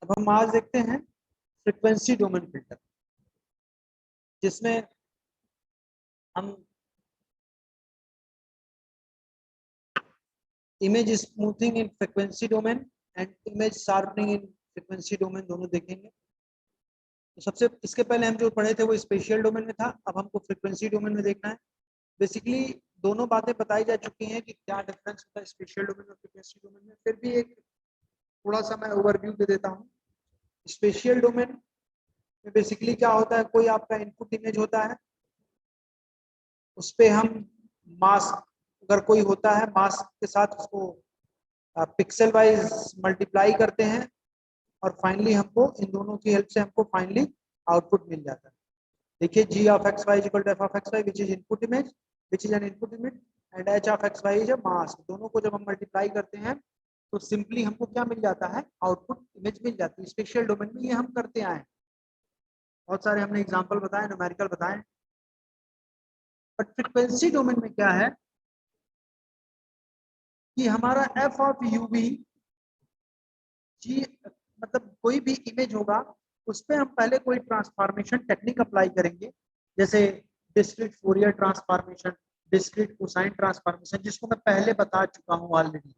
अब हम आज देखते हैं फ्रीक्वेंसी डोमेन फिल्टर, जिसमें हम image smoothing in frequency domain and image sharpening in frequency domain दोनों देखेंगे। तो सबसे इसके पहले हम जो पढ़े थे वो स्पेशियल डोमेन में था, अब हमको फ्रीक्वेंसी डोमेन में देखना है। बेसिकली दोनों बातें बताई जा चुकी हैं कि क्या डिफरेंस होता है स्पेशियल डोमेन और फ्रीक्वेंसी डोमेन में। फिर भी एक थोड़ा सा मैं ओवरव्यू दे देता हूँ। स्पेशियल डोमेन में बेसिकली क्या होता है, कोई आपका इनपुट इमेज होता है, उस पर हम मास्क अगर कोई होता है, मास्क के साथ उसको पिक्सल वाइज मल्टीप्लाई करते हैं और फाइनली हमको इन दोनों की हेल्प से हमको फाइनली आउटपुट मिल जाता है। देखिए g of xy is equal to f of xy which is input image, which is an input image, and h of xy is a mask। दोनों को जब हम मल्टीप्लाई करते हैं तो सिंपली हमको क्या मिल जाता है, आउटपुट इमेज मिल जाती है। स्पेशल डोमेन में ये हम करते आए, बहुत सारे हमने एग्जांपल बताए, न्यूमेरिकल बताए। बट फ्रीक्वेंसी डोमेन में क्या है कि हमारा f of uv g, मतलब कोई भी इमेज होगा उस पर हम पहले कोई ट्रांसफॉर्मेशन टेक्निक अप्लाई करेंगे, जैसे discrete Fourier transformation, discrete cosine transformation, जिसको मैं पहले बता चुका हूं ऑलरेडी।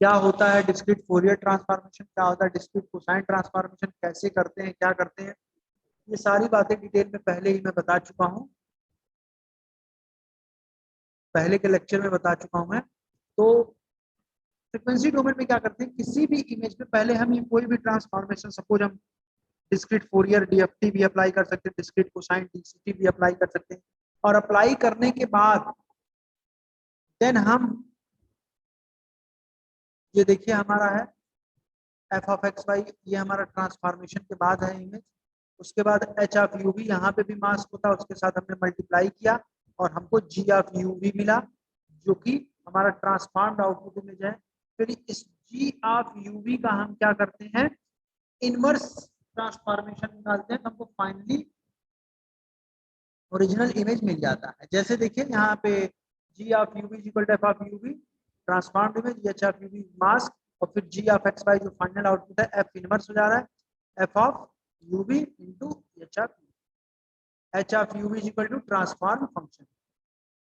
क्या होता है डिस्क्रीट फोरियर ट्रांसफॉर्मेशन, क्या होता है डिस्क्रीट कोसाइन ट्रांसफॉर्मेशन, कैसे करते हैं, क्या करते हैं, ये सारी बातें डिटेल में पहले ही मैं बता चुका हूं, पहले के लेक्चर में बता चुका हूं मैं। तो फ्रीक्वेंसी डोमेन में क्या करते हैं, किसी भी इमेज में पहले हम ये कोई भी ट्रांसफॉर्मेशन, सपोज हम डिस्क्रीट फोरियर डीएफटी भी अप्लाई कर सकते हैं, डिस्क्रीट कोसाइन डीसीटी भी अप्लाई कर सकते हैं, और अप्लाई करने के बाद देन हम ये देखिए हमारा है एफ ऑफ एक्स वाई, ये हमारा ट्रांसफॉर्मेशन के बाद है इमेज। उसके बाद एच ऑफ यू वी, यहाँ पे भी मास्क होता है, उसके साथ हमने मल्टीप्लाई किया और हमको जी ऑफ यू वी मिला, जो कि हमारा ट्रांसफॉर्म्ड आउटपुट इमेज है। फिर इस जी ऑफ यू वी का हम क्या करते हैं, इनवर्स ट्रांसफॉर्मेशन निकालते हैं, हमको फाइनली ओरिजिनल इमेज मिल जाता है। जैसे देखिए यहाँ पे G of U V equal to F of U V transformed image, H of U V mask, और फिर जी ऑफ एक्स वाई जो फाइनल आउटपुट है एफ इनवर्स हो जा रहा है F of U V into H of U V equal to transform function,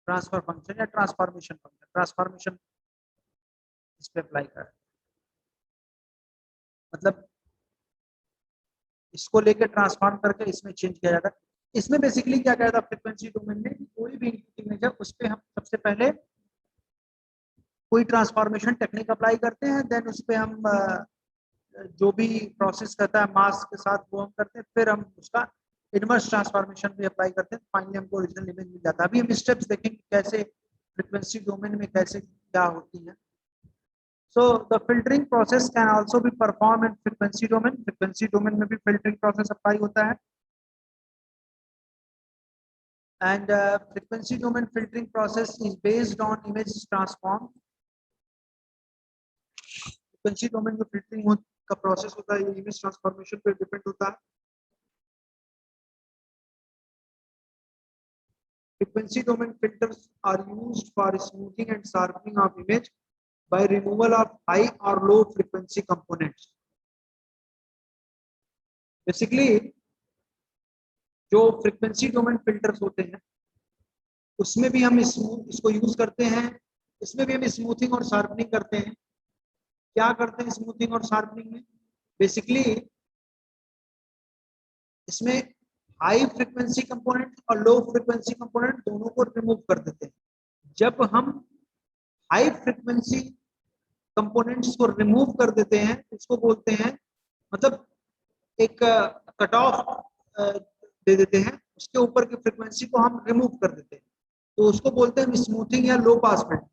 transfer function या transformation function, transformation इस पे अप्लाई कर, मतलब इसको लेकर ट्रांसफॉर्म करके इसमें चेंज किया जाता है। इसमें बेसिकली क्या कहता है फ्रीक्वेंसी डोमेन में, कोई भी इनपुट इमेज है उस पर हम सबसे पहले कोई ट्रांसफॉर्मेशन टेक्निक अप्लाई करते हैं, देन उस पर हम जो भी प्रोसेस करता है मास्क के साथ वो हम करते हैं, फिर हम उसका इनवर्स ट्रांसफॉर्मेशन भी अप्लाई करते हैं, फाइनली हमको ओरिजिनल इमेज मिल जाता है। अभी हम स्टेप्स देखेंगे कैसे फ्रीक्वेंसी डोमेन में कैसे क्या होती है। So the filtering process can also be performed in frequency domain. Frequency domain में भी filtering process apply होता है, and frequency domain filtering process is based on image transform. Frequency domain में filtering का process होता है, ये image transformation पे depend होता है। Frequency domain filters are used for smoothing and sharpening of image by removal of high or low frequency components. Basically जो frequency domain filters होते हैं उसमें भी हम इसको यूज करते हैं, इसमें भी हम स्मूथिंग और शार्पनिंग करते हैं। क्या करते हैं स्मूथिंग और शार्पनिंग में, बेसिकली इसमें हाई फ्रीक्वेंसी कंपोनेंट और लो फ्रीक्वेंसी कंपोनेंट दोनों को रिमूव कर देते हैं। जब हम हाई फ्रीक्वेंसी कंपोनेंट्स को रिमूव कर देते हैं इसको बोलते हैं, मतलब एक कट ऑफ दे देते हैं, उसके ऊपर की फ्रीक्वेंसी को हम रिमूव कर देते हैं, तो उसको बोलते हैं स्मूथिंग या लो पास फिल्टर।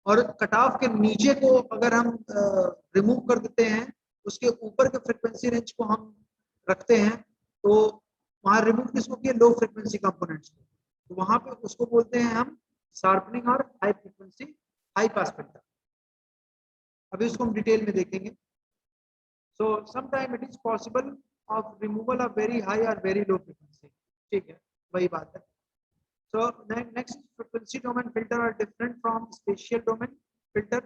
और कट ऑफ के नीचे को अगर हम रिमूव कर देते हैं, उसके ऊपर के फ्रीक्वेंसी रेंज को हम रखते हैं, तो वहां रिमूव किसको किया, लो फ्रीक्वेंसी कंपोनेंट्स को, तो वहां पे उसको बोलते हैं हम शार्पनिंग और high frequency high pass filter. अभी इसको हम डिटेल में देखेंगे। So sometime it is possible of removal of very high और वेरी लो फ्रीक्वेंसी, ठीक है, वही बात है। So next, frequency domain filter are different from spatial domain filter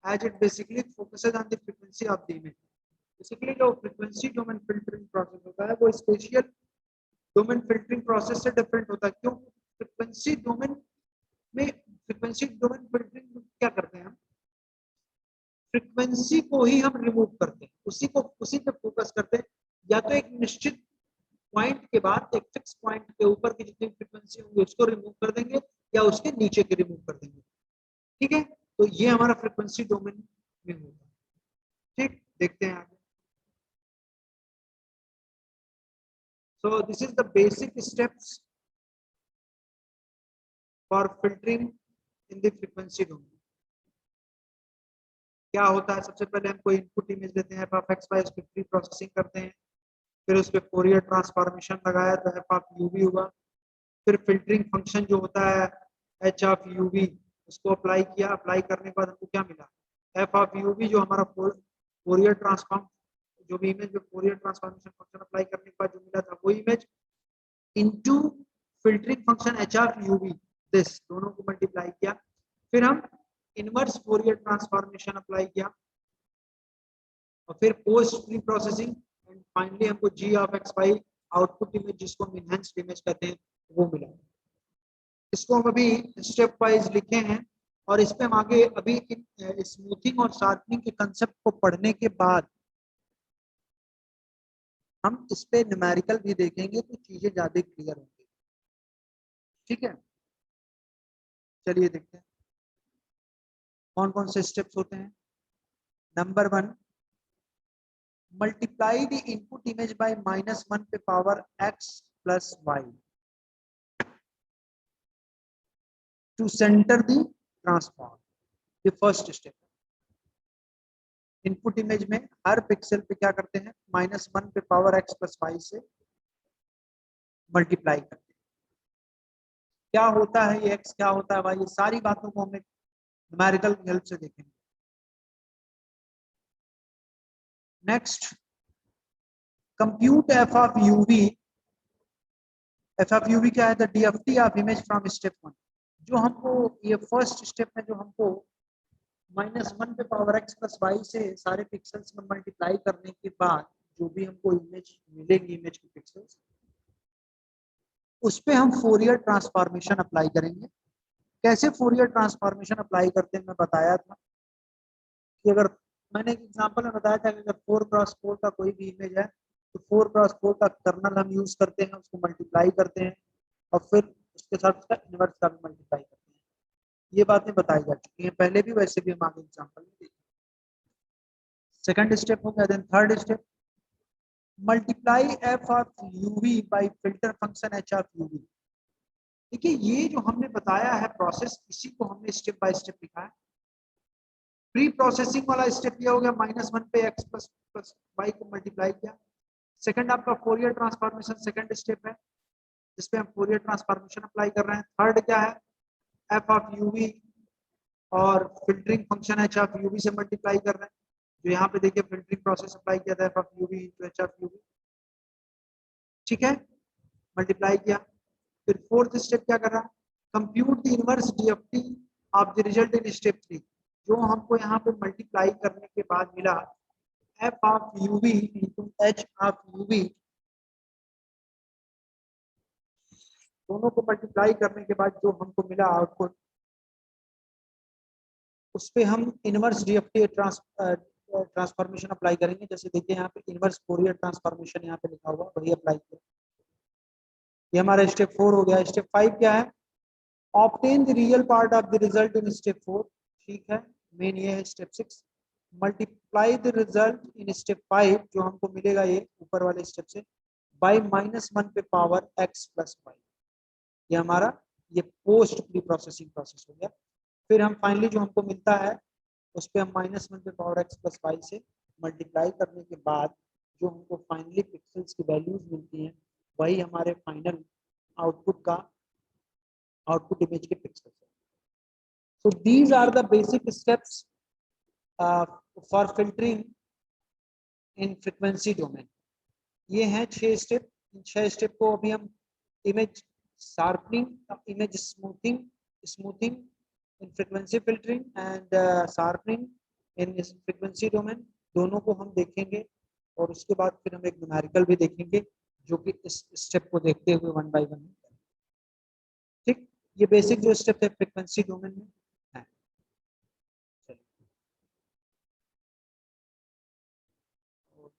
as it basically focuses on the frequency frequency of the image. Basically जो frequency domain filtering process होता है वो स्पेशियल डोमेन फिल्टरिंग प्रोसेस से different होता है। क्यों? Frequency domain filtering में क्या करते हैं हम? फ्रीक्वेंसी को ही हम रिमूव करते हैं, उसी पे फोकस करते हैं। या तो एक निश्चित पॉइंट के बाद एक फिक्स पॉइंट के ऊपर की जितनी फ्रीक्वेंसी होंगी उसको रिमूव कर देंगे या उसके नीचे के रिमूव कर देंगे। ठीक है, तो ये हमारा फ्रीक्वेंसी डोमेन में होगा। ठीक, देखते हैं आगे। So this is the basic steps for filtering in the frequency domain. क्या होता है? सबसे पहले हम कोई इनपुट इमेज लेते हैं, f(x, y) उसकी प्री प्रोसेसिंग करते हैं, फिर उस पे फोरियर ट्रांसफॉर्मेशन लगाया तो f ऑफ uv हुआ। फिर फिल्टरिंग फंक्शन जो होता है h ऑफ uv उसको अप्लाई किया, अप्लाई करने के बाद हमको क्या मिला? f ऑफ uv जो हमारा फोरियर ट्रांसफॉर्म जो भी इमेज में फोरियर ट्रांसफॉर्मेशन फंक्शन अप्लाई करने के बाद जो मिला था वो image into filtering function h of uv, this दोनों को मल्टीप्लाई किया। फिर हम इनवर्स फोरियर ट्रांसफॉर्मेशन अप्लाई किया और फिर post pre processing and finally हमको g of xy output image जिसको हम इनहेंस्ड इमेज कहते हैं वो मिला। इसको हम अभी स्टेप वाइज लिखे हैं और इस पे हम आगे अभी स्मूथिंग और शार्पनिंग के कंसेप्ट को पढ़ने के बाद हम इस पे न्यूमेरिकल भी देखेंगे तो चीजें ज्यादा क्लियर होंगी। ठीक है, चलिए देखते हैं कौन कौन से स्टेप्स होते हैं। Number 1, multiply the input image by -1 पे power x plus y to centre the transform. ये फर्स्ट स्टेप है। इनपुट इमेज में हर पिक्सल पे क्या करते हैं? -1 पे पावर x प्लस y से मल्टीप्लाई करते हैं। क्या होता है ये x, क्या होता है y, ये सारी बातों को हमें न्यूमेरिकल की हेल्प से देखेंगे। Next, compute f of uv। f of uv क्या है? The DFT of image from step 1। जो हमको ये फर्स्ट स्टेप में जो हमको -1 पे पावर x प्लस y से सारे पिक्सल्स में मल्टीप्लाई करने के बाद जो भी हमको इमेज मिलेंगी, इमेज की पिक्सल्स, उस पे हम फोरियर ट्रांसफॉर्मेशन अप्लाई करेंगे। कैसे फोरियर ट्रांसफॉर्मेशन अप्लाई करते हैं मैं बताया था कि अगर मैंने एक एग्जांपल में बताया था कि अगर 4x4 का कोई भी इमेज है तो 4x4 का कर्नल हम यूज करते हैं, उसको मल्टीप्लाई करते हैं और फिर उसके साथ उसका इनवर्स का भी मल्टीप्लाई करते हैं। ये बातें बताई जा चुकी हैं पहले भी, वैसे भी हम आगे एग्जाम्पल में देखेंगे। सेकंड स्टेप हो गया। Then third step, multiply f of uv by filter function h of uv। देखिए ये जो हमने बताया है प्रोसेस, इसी को हमने स्टेप बाय स्टेप लिखा है। प्री प्रोसेसिंग वाला स्टेप ये हो गया, -1 पे x प्लस y को मल्टीप्लाई किया। सेकंड आपका फोरियर ट्रांसफॉर्मेशन सेकंड स्टेप है जिसपे हम फोरियर ट्रांसफॉर्मेशन अप्लाई कर रहे हैं। थर्ड क्या है? f ऑफ uv और filtering function h of uv से मल्टीप्लाई कर रहे हैं। जो यहाँ पे देखिए फिल्टरिंग प्रोसेस अप्लाई किया था f of uv into h of uv। ठीक है, मल्टीप्लाई किया। फिर फोर्थ स्टेप क्या कर रहा है? Compute the inverse DFT of the result in step 3। जो हमको यहाँ पे मल्टीप्लाई करने के बाद मिला f of uv into h of uv, दोनों को मल्टीप्लाई करने के बाद जो हमको मिला आउटपुट, उस पे हम इनवर्स DFT ट्रांसफॉर्मेशन अप्लाई करेंगे। जैसे देखिए यहाँ पे इनवर्स फोरियर ट्रांसफॉर्मेशन यहाँ पे लिखा हुआ, वही अप्लाई किया। ये हमारा स्टेप 4 हो गया। स्टेप 5 क्या है? Obtain the real part of the result in step 4। ठीक है, मेन ये है step 6। Multiply the result in step 5 जो हमको मिलेगा ये ऊपर वाले स्टेप से बाय -1 पे पावर x प्लस y। ये हमारा ये पोस्ट प्री प्रोसेसिंग प्रोसेस हो गया। फिर हम फाइनली जो हमको मिलता है उस पर हम -1 पे पावर x प्लस y से मल्टीप्लाई करने के बाद जो हमको फाइनली पिक्सल्स की वैल्यूज मिलती हैं वही हमारे फाइनल आउटपुट का आउटपुट इमेज के पिक्सल्स है। So these are the basic steps for filtering in frequency domain. ये हैं 6 स्टेप। इन 6 स्टेप को अभी हम image sharpening, image smoothing in frequency filtering and sharpening in frequency domain, दोनों को हम देखेंगे और उसके बाद फिर हम एक न्यूमेरिकल भी देखेंगे जो कि इस स्टेप को देखते हुए वन बाय वन। ठीक, ये बेसिक जो स्टेप है फ्रीक्वेंसी डोमेन में है।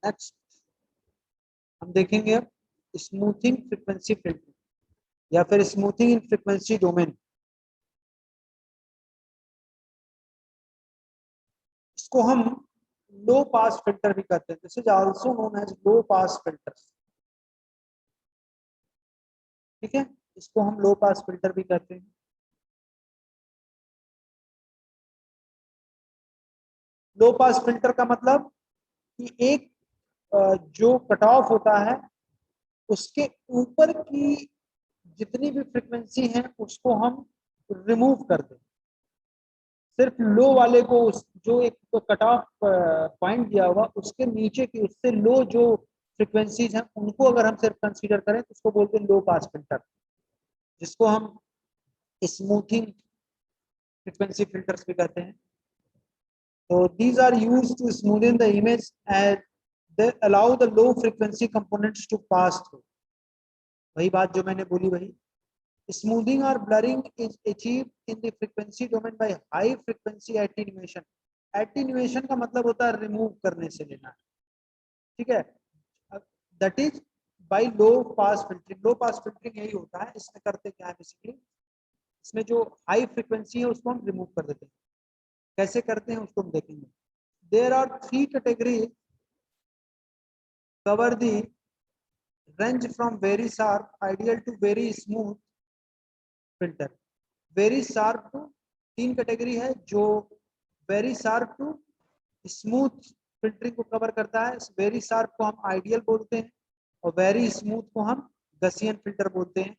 नेक्स्ट हम देखेंगे अब स्मूथिंग फ्रीक्वेंसी फिल्टर या फिर स्मूथिंग इन फ्रीक्वेंसी डोमेन। इसको हम लो पास फिल्टर भी कहते हैं, this is also known as low pass filter. ठीक है, इसको हम लो पास फिल्टर भी कहते हैं। लो पास फिल्टर का मतलब कि एक जो कट ऑफ होता है उसके ऊपर की जितनी भी फ्रीक्वेंसी है उसको हम रिमूव कर दें। सिर्फ लो वाले को जो एक कट ऑफ पॉइंट दिया हुआ उसके नीचे की उससे लो जो फ्रीक्वेंसीज हैं उनको अगर हम सिर्फ कंसीडर करें तो उसको बोलते हैं लो पास फिल्टर, जिसको हम स्मूथिंग फ्रीक्वेंसी फिल्टर्स भी कहते हैं। तो these are used to smoothen the image and they allow the low frequency components to pass through। वही बात जो मैंने बोली वही, smoothing or blurring is achieved in the frequency domain by high frequency attenuation। attenuation का मतलब होता है रिमूव करने से लेना, ठीक है। That is by low pass filtering. Low pass filtering यही होता है, इसमें करते क्या है बेसिकली, इसमें जो हाई फ्रीक्वेंसी है उसको हम रिमूव कर देते हैं। कैसे करते हैं उसको हम देखेंगे। There are 3 categories cover the range from very sharp ideal to very smooth filter। very sharp to 3 category है, जो very sharp to smooth filtering को कवर करता है। वेरी शार्प को हम आइडियल बोलते हैं और वेरी स्मूथ को हम गसियन फिल्टर बोलते हैं।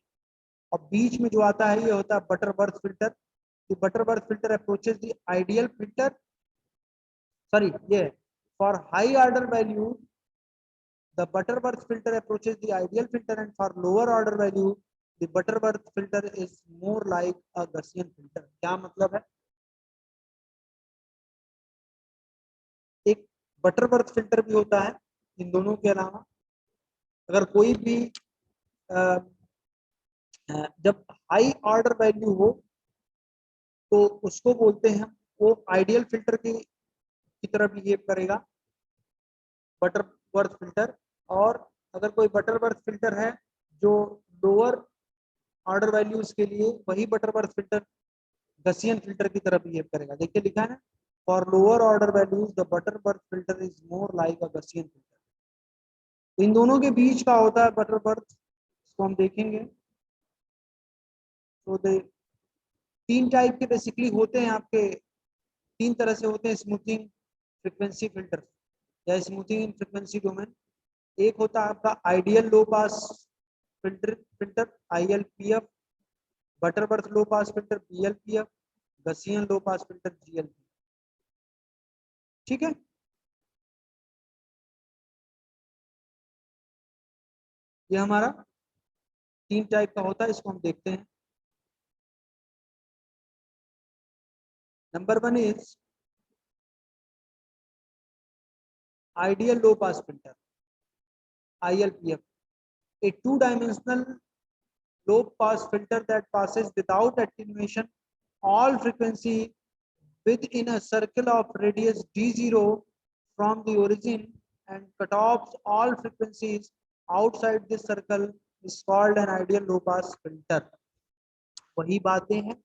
और बीच में जो आता है ये होता है Butterworth filter. The Butterworth filter approaches the ideal filter, sorry, ये for high order value the Butterworth filter approaches the ideal filter, and for lower order value the Butterworth filter is more like a Gaussian filter। क्या मतलब है, एक Butterworth filter भी होता है इन दोनों के अलावा। अगर कोई भी जब हाई ऑर्डर वैल्यू हो तो उसको बोलते हैं, वो आइडियल फिल्टर की तरह बिहेव करेगा, बटरवर्थ फिल्टर। और अगर कोई बटरवर्थ फिल्टर है जो लोअर ऑर्डर वैल्यूज के लिए, वही बटरवर्थ फिल्टर गसियन फिल्टर की तरह बिहेव करेगा। देखिए लिखा है ना, for lower order values the Butterworth filter is more like a Gaussian filter. इन दोनों के बीच का होता है बटरवर्थ, इसको हम देखेंगे। तो दे 3 टाइप के बेसिकली होते हैं आपके, 3 तरह से होते हैं स्मूथिंग फ्रीक्वेंसी फिल्टर या स्मूथिंग इन फ्रीक्वेंसी डोमेन। एक होता है आपका ideal low pass filter ILPF, Butterworth low pass filter BLPF, Gaussian low pass filter GLPF। ठीक है, ये हमारा 3 टाइप का होता है, इसको हम देखते हैं। Number 1 is ideal low pass filter ILPF, a two-dimensional low pass filter that passes without attenuation all frequency within a circle of radius d0 from the origin and cut off all frequencies outside this circle is called an ideal low pass filter। वही बातें हैं,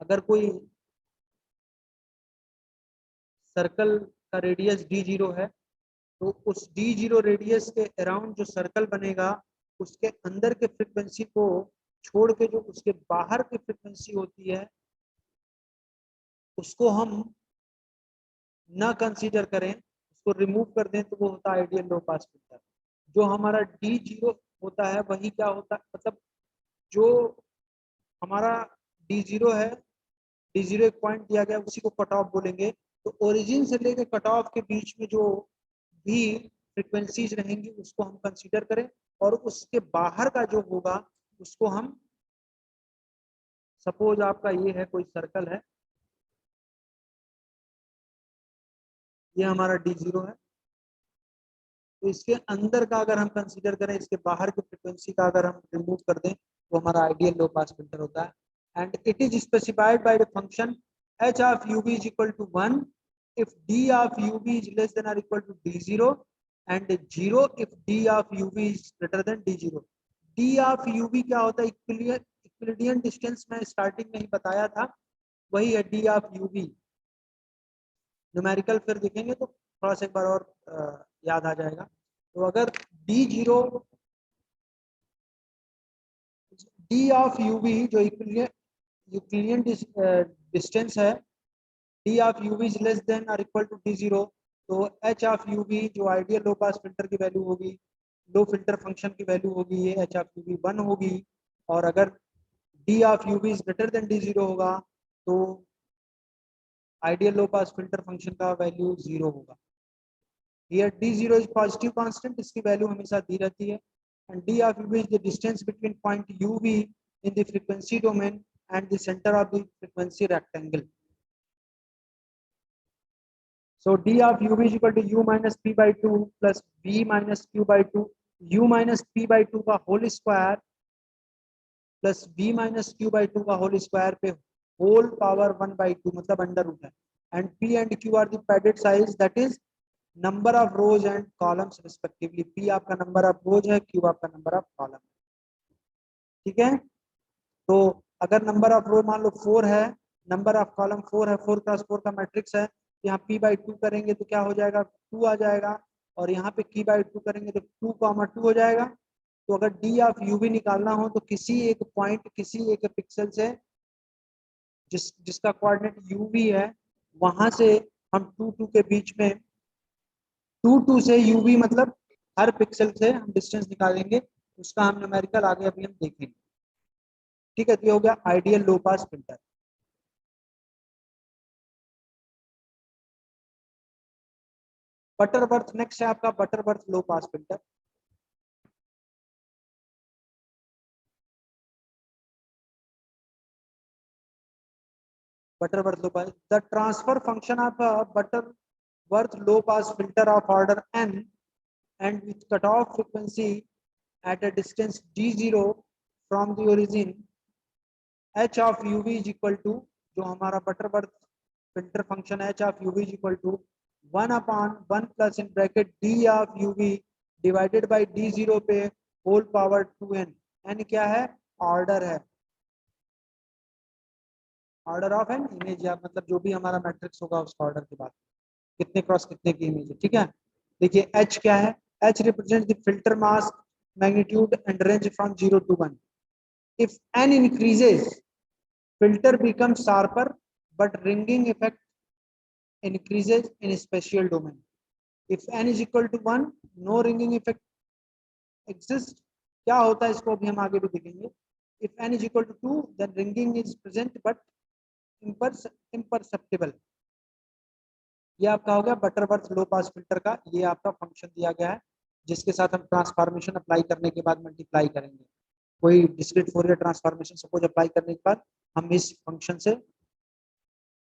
अगर कोई circle का radius d0 है तो उस d0 radius के अराउंड जो सर्कल बनेगा उसके अंदर के फ्रीक्वेंसी को छोड़ के जो उसके बाहर की फ्रीक्वेंसी होती है उसको हम ना कंसीडर करें, उसको रिमूव कर दें, तो वो होता है आइडियल लो पास फिल्टर। जो हमारा d0 होता है वही क्या होता है, मतलब जो हमारा d0 है, d0 एक पॉइंट दिया गया उसी को कट ऑफ बोलेंगे। तो ओरिजिन से लेकर कट ऑफ के बीच में जो भी फ्रीक्वेंसीज रहेंगी उसको हम कंसीडर करें, और उसके बाहर का जो होगा उसको हम, सपोज आपका ये है कोई सर्कल है, ये हमारा D0 है। तो इसके अंदर का अगर हम कंसीडर करें, इसके बाहर की फ्रिक्वेंसी का अगर हम रिमूव कर दें तो हमारा आइडियल लो पास फिल्टर होता है। And it is specified by the function h of ub is equal to 1 if d of ub is less than or equal to d0 and 0 if d of ub is greater than d0। d of ub क्या होता है? इक्विलिडियन distance में starting में ही बताया था, वही है d of ub। Numerical फिर दिखेंगे तो थोड़ा सा एक बार और याद आ जाएगा। तो अगर d0 d ऑफ ub जो यूक्लिडियन डिस्टेंस है, d of ub is less than और इक्वल टू d0, तो h ऑफ ub जो आइडियल लो पास फिल्टर की वैल्यू होगी, लो फिल्टर फंक्शन की वैल्यू होगी, ये h ऑफ ub 1 होगी। और अगर d of ub is greater than d0 होगा तो ideal low pass filter function का वैल्यू 0 होगा। Here d0 is positive constant, इसकी वैल्यू हमेशा दी रहती है। And d of ub is the distance between point ub in the frequency domain and the center of the frequency rectangle. So d of ub is equal to u minus p by 2 plus v minus q by 2, u minus p by 2 का whole square plus v minus q by 2 का whole square पे whole power 1 by 2 मतलब under root है। And p and q are the padded size, that is number of rose and columns respectively. P आपका number of रोज है, Q आपका number of column है। ठीक है, तो अगर नंबर ऑफ रो मान लो 4 है, नंबर ऑफ कॉलम 4 है, 4 क्रॉस 4 का मैट्रिक्स है, यहाँ p बाई 2 करेंगे तो क्या हो जाएगा? 2 आ जाएगा। और यहाँ पे q बाई 2 करेंगे तो 2, 2 हो जाएगा। तो अगर d ऑफ u भी निकालना हो तो किसी एक पॉइंट, किसी एक पिक्सल से जिसका कोऑर्डिनेट u भी है, वहां से हम 2 के बीच में 2 से यूवी मतलब हर पिक्सल से हम डिस्टेंस निकालेंगे, उसका हम न्यूमेरिकल आगे अभी हम देखेंगे। ठीक है, तो ये हो गया ideal low pass filter. Butterworth next है आपका, Butterworth low pass filter. Butterworth low pass, the transfer function of Butterworth low pass filter of order n and with cutoff frequency at a distance d0 from the origin, h of uv is equal to, जो हमारा Butterworth filter function h of uv is equal to 1/1 plus in bracket d of uv divided by d0 पे whole power 2n। n क्या है? Order है, order of an image, या मतलब जो भी हमारा मैट्रिक्स होगा उसका ऑर्डर की बात, कितने क्रॉस कितने की इमेज है। ठीक है, देखिए h क्या है? h represent the filter mask, magnitude and range from 0 to 1। If n increases filter becomes sharper but ringing effect increases in spatial domain। if n is equal to 1 no ringing effect exists। क्या होता है इसको अभी हम आगे भी देखेंगे। if n is equal to 2 then ringing is present but imperceptible। ये आपका हो गया बटरवर्थ लो पास फिल्टर का, ये आपका फंक्शन दिया गया है जिसके साथ हम ट्रांसफॉर्मेशन अप्लाई करने के बाद मल्टीप्लाई करेंगे। कोई discrete Fourier transformation suppose apply करने के बाद हम इस फंक्शन से,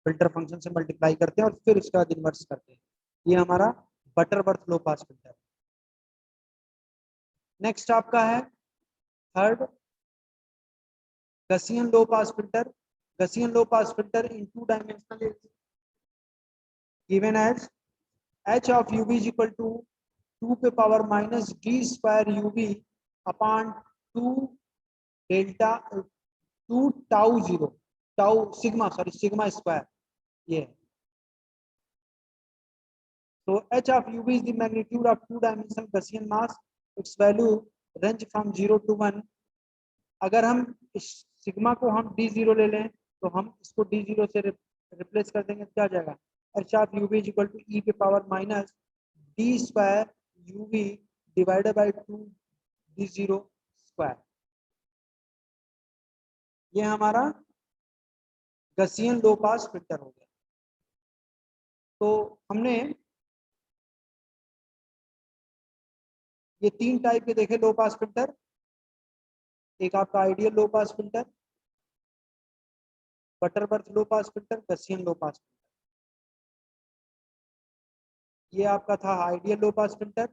फिल्टर फंक्शन से मल्टीप्लाई करते हैं और फिर उसके बाद इन्वर्स करते हैं। ये हमारा Butterworth low pass filter. Next आपका है third, Gaussian low pass filter. Gaussian low pass filter in 2 dimensional is given as h of uv is equal to 2 पे power minus d square uv upon 2 delta 2 tau 0 tau sigma, sorry sigma square. ये तो h of uv is the magnitude of 2-dimensional Gaussian mass, its value range from 0 to 1। अगर हम इस sigma को हम d0 ले लें तो हम इसको d0 से रिप्लेस कर देंगे, क्या आ जाएगा? h of uv is equal to e पे power minus d square uv divided by 2 d0 square. ये हमारा गसियन लो पास फिल्टर हो गया। तो हमने ये 3 टाइप के देखे लो पास फिल्टर, एक आपका ideal low pass filter, Butterworth low pass filter, Gaussian low pass filter. ये आपका था आइडियल लो पास फिल्टर,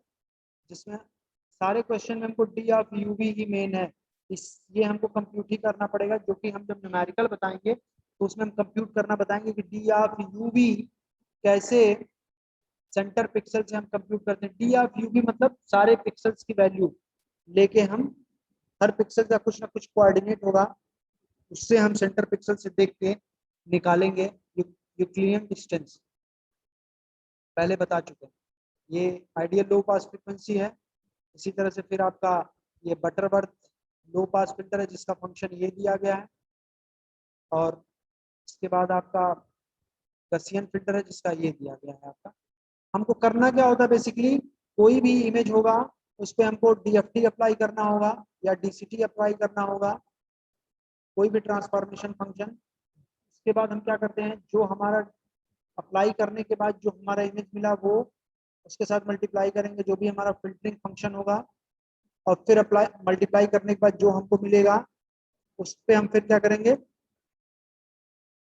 जिसमें सारे क्वेश्चन में हमको D of UV he main है। ये हमको कंप्यूट ही करना पड़ेगा, जो कि हम जब न्यूमेरिकल बताएंगे तो उसमें हम कंप्यूट करना बताएंगे कि डी ऑफ यूवी कैसे सेंटर पिक्सल से हम कंप्यूट करते हैं। डी ऑफ यूवी मतलब सारे पिक्सल्स की वैल्यू लेके हम हर पिक्सल का कुछ ना कुछ कोऑर्डिनेट होगा, उससे हम सेंटर पिक्सल से देख के निकालेंगे यूक्लिडियन डिस्टेंस, पहले बता चुके हैं। ये आइडियल लो पास फ्रीक्वेंसी है। इसी तरह से फिर आपका ये बटरवर्थ लो पास फिल्टर है, जिसका फंक्शन ये दिया गया है। और इसके बाद आपका गसियन फिल्टर है, जिसका ये दिया गया है आपका। हमको करना क्या होता है बेसिकली, कोई भी इमेज होगा उस पर हमको डीएफटी अप्लाई करना होगा या डीसीटी अप्लाई करना होगा, कोई भी ट्रांसफॉर्मेशन फंक्शन। उसके बाद हम क्या करते हैं, जो हमारा अप्लाई करने के बाद जो हमारा इमेज मिला वो उसके साथ मल्टीप्लाई करेंगे, जो भी हमारा फिल्टरिंग फंक्शन होगा, और फिर अप्लाई मल्टीप्लाई करने के बाद जो हमको मिलेगा उस पर हम फिर क्या करेंगे,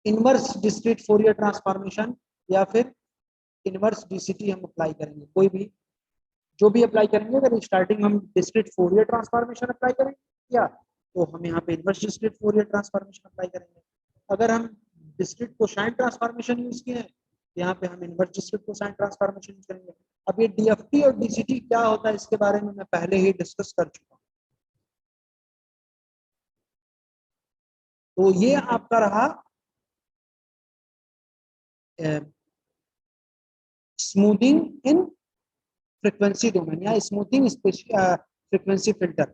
इनवर्स डिस्क्रीट फोरियर ट्रांसफॉर्मेशन या फिर इनवर्स डीसीटी हम अप्लाई करेंगे। कोई भी जो भी अप्लाई करेंगे, अगर स्टार्टिंग हम डिस्क्रीट फोरियर ट्रांसफॉर्मेशन अप्लाई करेंगे या तो हम यहाँ पे inverse discrete Fourier transformation apply करेंगे। अगर हम डिस्क्रीट कोसाइन ट्रांसफॉर्मेशन यूज किए हैं, यहाँ पे हम inverse discrete cosine transformation use करेंगे। अब ये डीएफटी और डीसीटी क्या होता है, इसके बारे में मैं पहले ही डिस्कस कर चुका हूँ। तो ये आपका रहा स्मूथिंग इन फ्रीक्वेंसी डोमेन या स्मूथिंग फ्रीक्वेंसी फिल्टर।